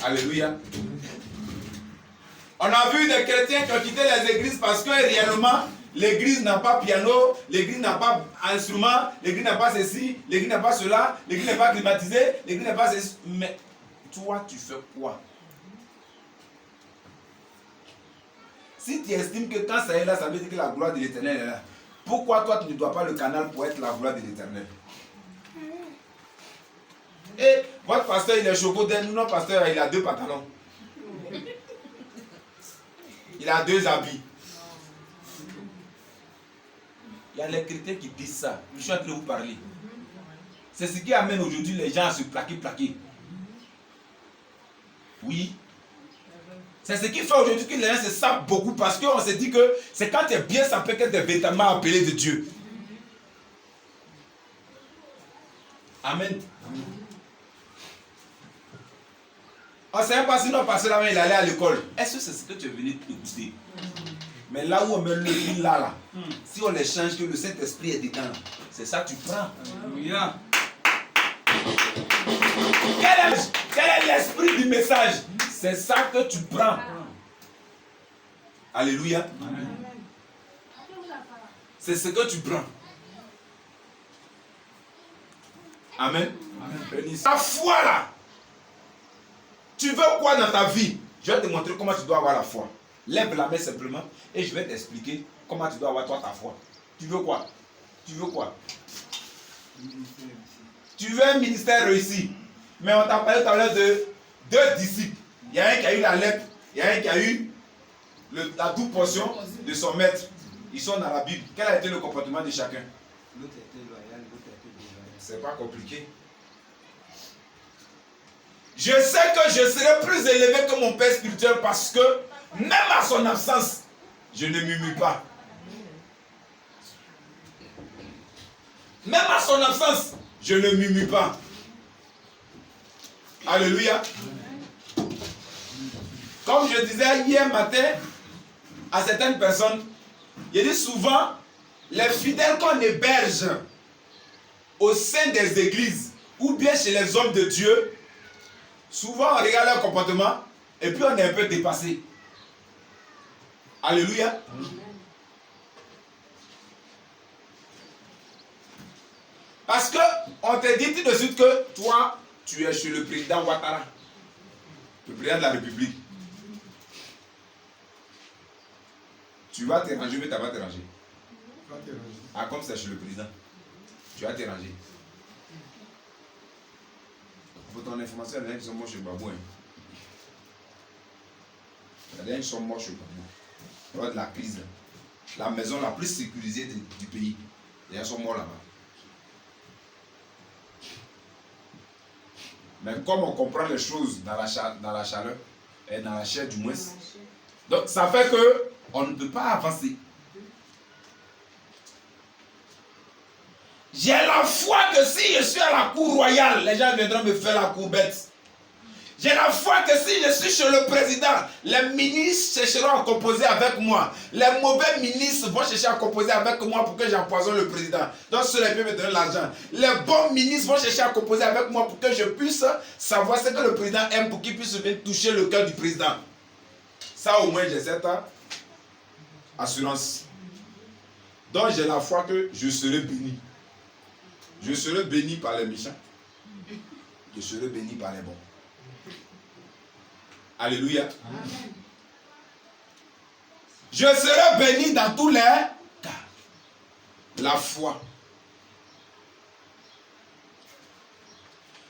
Alléluia. On a vu des chrétiens qui ont quitté les églises parce que réellement, l'église n'a pas piano, l'église n'a pas instrument, l'église n'a pas ceci, l'église n'a pas cela, l'église n'est pas climatisée, l'église n'a pas ceci. Mais toi, tu fais quoi? Si tu estimes que quand ça est là, ça veut dire que la gloire de l'Éternel est là, pourquoi toi, tu ne dois pas le canal pour être la gloire de l'Éternel? Et votre pasteur, il est chocolat, notre pasteur, il a 2 pantalons. Il a 2 habits. Il y a les chrétiens qui disent ça. Je suis en train de vous parler. C'est ce qui amène aujourd'hui les gens à se plaquer. Oui. C'est ce qui fait aujourd'hui que les gens se sapent beaucoup parce qu'on se dit que c'est quand tu es bien sapé que tu es véritablement appelé de Dieu. Amen. On ne sait pas si notre pasteur là, il allait à l'école. Est-ce que c'est ce que tu es venu écouter? Mais là où on met le lit là, si on les change, que le Saint-Esprit est dedans, c'est ça que tu prends. Quel est l'esprit du message? C'est ça que tu prends. Alléluia. C'est ce que tu prends. Amen. Ta foi là. Tu veux quoi dans ta vie? Je vais te montrer comment tu dois avoir la foi. Lève la main simplement et je vais t'expliquer comment tu dois avoir toi ta foi. Tu veux quoi? Tu veux quoi? Tu veux un ministère réussi. Mais on t'a parlé tout à l'heure de 2 disciples. Il y a un qui a eu la lèpre, il y a un qui a eu la double portion de son maître. Ils sont dans la Bible. Quel a été le comportement de chacun? L'autre était loyal, l'autre était déloyal. C'est pas compliqué. Je sais que je serai plus élevé que mon père spirituel parce que même à son absence, je ne murmure pas. Même à son absence, je ne murmure pas. Alléluia. Comme je disais hier matin à certaines personnes, il dit souvent, les fidèles qu'on héberge au sein des églises ou bien chez les hommes de Dieu, souvent on regarde leur comportement et puis on est un peu dépassé. Alléluia. Parce que on te dit tout de suite que toi, tu es chez le président Ouattara, le président de la République. Tu vas te ranger, mais tu vas te ranger. Ah, comme c'est chez le président. Tu vas te ranger. Pour ton information, il y a des gens qui sont morts chez Babou. Il y a des gens qui sont morts chez Babou. Il y a de la crise. La maison la plus sécurisée du pays. Les gens sont morts là-bas. Mais comme on comprend les choses dans la chaleur, et dans la chair du moins, donc ça fait que on ne peut pas avancer. J'ai la foi que si je suis à la cour royale, les gens viendront me faire la cour bête. J'ai la foi que si je suis chez le président, les ministres chercheront à composer avec moi. Les mauvais ministres vont chercher à composer avec moi pour que j'empoisonne le président. Donc cela peut me donner l'argent. Les bons ministres vont chercher à composer avec moi pour que je puisse savoir ce que le président aime pour qu'il puisse venir toucher le cœur du président. Ça au moins j'ai cette assurance. Donc j'ai la foi que je serai béni. Je serai béni par les méchants. Je serai béni par les bons. Alléluia. Amen. Je serai béni dans tous les cas. La foi.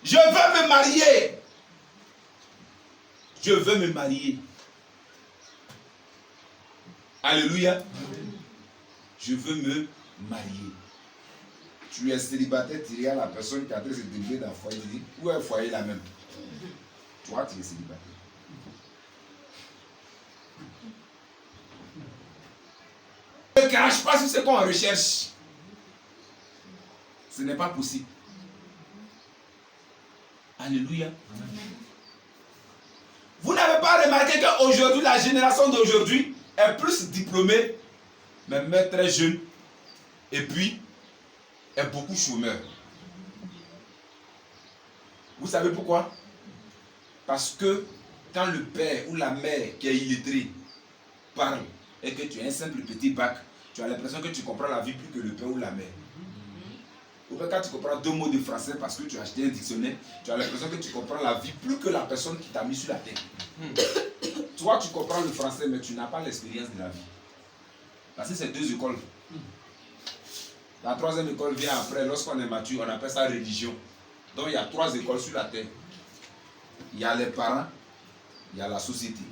Je veux me marier. Je veux me marier. Alléluia. Amen. Je veux me marier. Tu es célibataire, tu regardes la personne qui a été se débrouiller dans le foyer, tu dis, où est le foyer là même? Toi, tu es célibataire. Ne crache pas sur ce qu'on recherche. Ce n'est pas possible. Alléluia. Amen. Vous n'avez pas remarqué qu'aujourd'hui, la génération d'aujourd'hui est plus diplômée, mais très jeune, et puis est beaucoup chômeur. Vous savez pourquoi? Parce que quand le père ou la mère qui est illettré parle et que tu as un simple petit bac, tu as l'impression que tu comprends la vie plus que le père ou la mère. Ou bien quand tu comprends 2 mots de français parce que tu as acheté un dictionnaire, tu as l'impression que tu comprends la vie plus que la personne qui t'a mis sur la tête. Toi, tu comprends le français, mais tu n'as pas l'expérience de la vie. Parce que c'est 2 écoles. La 3e école vient après, lorsqu'on est mature, on appelle ça religion. Donc il y a 3 écoles sur la terre. Il y a les parents, il y a la société.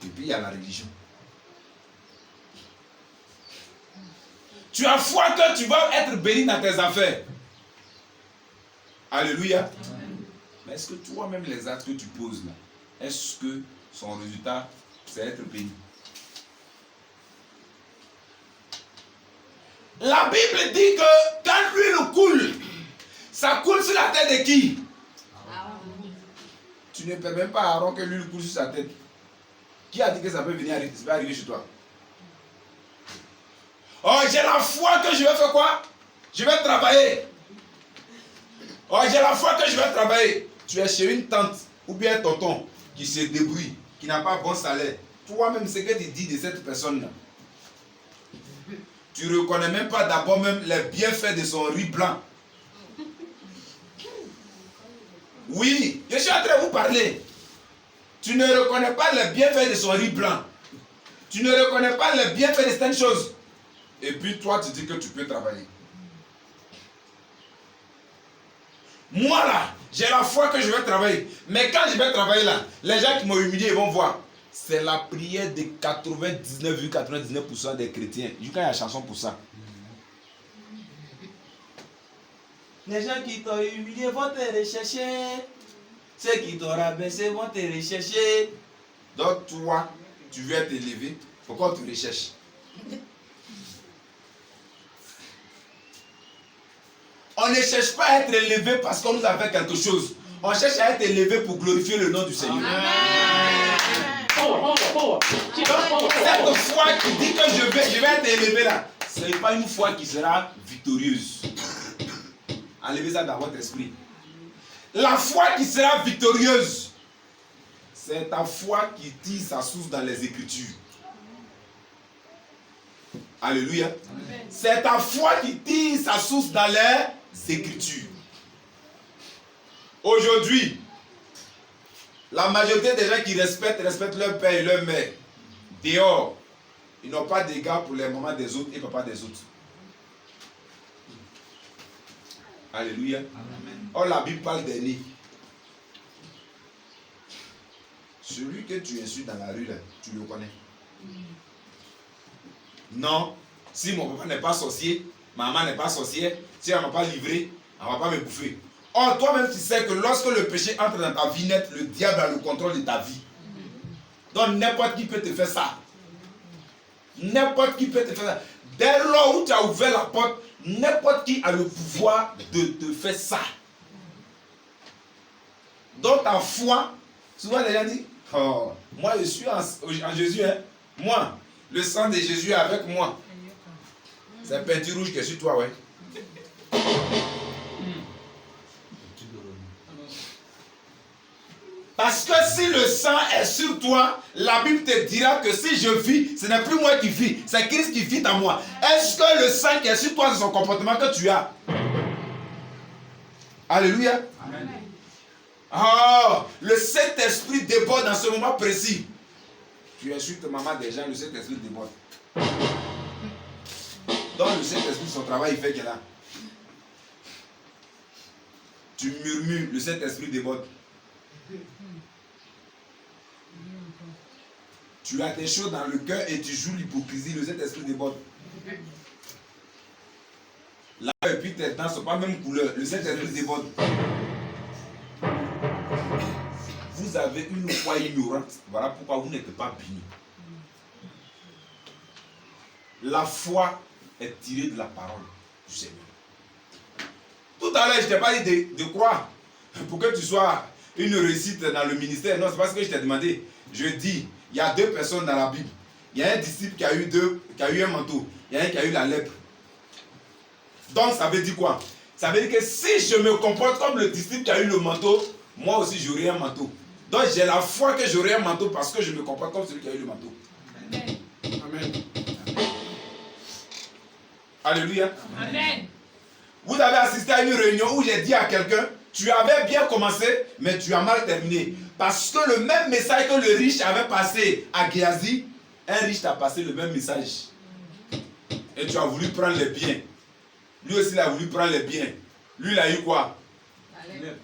Et puis il y a la religion. Tu as foi que tu vas être béni dans tes affaires. Alléluia. Mais est-ce que toi-même les actes que tu poses là, est-ce que son résultat, c'est être béni? La Bible dit que quand l'huile coule, ça coule sur la tête de qui? Tu ne permets même pas à Aaron que l'huile coule sur sa tête. Qui a dit que ça peut venir arriver, ça peut arriver chez toi? Oh, j'ai la foi que je vais faire quoi? Je vais travailler. Oh, j'ai la foi que je vais travailler. Tu es chez une tante ou bien un tonton qui se débrouille, qui n'a pas bon salaire. Toi-même, ce que tu dis de cette personne-là, tu ne reconnais même pas d'abord même les bienfaits de son riz blanc. Oui, je suis en train de vous parler. Tu ne reconnais pas les bienfaits de son riz blanc. Tu ne reconnais pas les bienfaits de certaines choses. Et puis toi, tu dis que tu peux travailler. Moi là, j'ai la foi que je vais travailler. Mais quand je vais travailler là, les gens qui m'ont humilié, ils vont voir. C'est la prière de 99,99% des chrétiens. Je connais la chanson pour ça. Les gens qui t'ont humilié vont te rechercher. Ceux qui t'ont rabaissé vont te rechercher. Donc toi, tu veux être élevé, pourquoi tu recherches? On ne cherche pas à être élevé parce qu'on nous a fait quelque chose. On cherche à être élevé pour glorifier le nom du Seigneur. Amen. Cette foi qui dit que je vais être élevé là, ce n'est pas une foi qui sera victorieuse. Enlevez ça dans votre esprit. La foi qui sera victorieuse, c'est ta foi qui tire sa source dans les Écritures. Alléluia. C'est ta foi qui tire sa source dans les Écritures. Aujourd'hui, la majorité des gens qui respectent leur père et leur mère. Dehors, ils n'ont pas d'égard pour les mamans des autres et papa des autres. Alléluia. Amen. Or la Bible parle des nids. Celui que tu insultes dans la rue, là, tu le connais. Non, si mon papa n'est pas sorcier, ma maman n'est pas sorcière, si elle ne m'a pas livré, elle ne va pas me bouffer. Or, toi-même, tu sais que lorsque le péché entre dans ta vie nette, le diable a le contrôle de ta vie. Donc, n'importe qui peut te faire ça. N'importe qui peut te faire ça. Dès lors où tu as ouvert la porte, n'importe qui a le pouvoir de te faire ça. Donc, ta foi, souvent les gens disent, oh, moi je suis en Jésus, hein. Moi, le sang de Jésus est avec moi. C'est un peinture rouge qui est sur toi, ouais. Parce que si le sang est sur toi, la Bible te dira que si je vis, ce n'est plus moi qui vis, c'est Christ qui vit en moi. Est-ce que le sang qui est sur toi, c'est son comportement que tu as? Alléluia. Amen. Oh, le Saint-Esprit déborde dans ce moment précis. Tu insultes maman des gens, le Saint-Esprit déborde. Donc le Saint-Esprit, son travail, il fait qu'il est là. Tu murmures, le Saint-Esprit déborde. Tu as des choses dans le cœur et tu joues l'hypocrisie, le Saint-Esprit déborde. Là et puis tes dents ne sont pas la même couleur, le Saint-Esprit déborde. Vous avez une foi ignorante, voilà pourquoi vous n'êtes pas bénis. La foi est tirée de la parole du Seigneur. Tout à l'heure, je t'ai pas dit de croire pour que tu sois une réussite dans le ministère. Non, c'est pas ce que je t'ai demandé. Je dis, il y a 2 personnes dans la Bible. Il y a un disciple qui a eu un manteau. Il y a un qui a eu la lèpre. Donc ça veut dire quoi? Ça veut dire que si je me comporte comme le disciple qui a eu le manteau, moi aussi j'aurai un manteau. Donc j'ai la foi que j'aurai un manteau parce que je me comprends comme celui qui a eu le manteau. Amen. Amen. Alléluia. Amen. Vous avez assisté à une réunion où j'ai dit à quelqu'un, tu avais bien commencé, mais tu as mal terminé. Parce que le même message que le riche avait passé à Géasi, un riche t'a passé le même message. Et tu as voulu prendre les biens. Lui aussi, il a voulu prendre les biens. Lui, il a eu quoi? Amen.